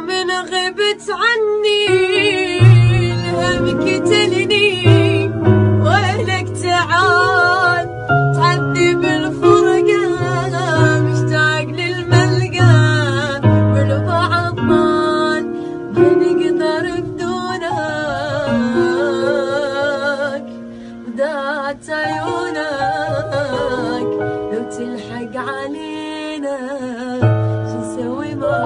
من غبت عني الهم قتلني، ويلك تعال تعذب الفرقة، مشتاق للملقى والبعض ضال ما نقدر بدونك، ودات عيونك لو تلحق علينا شو نسوي ما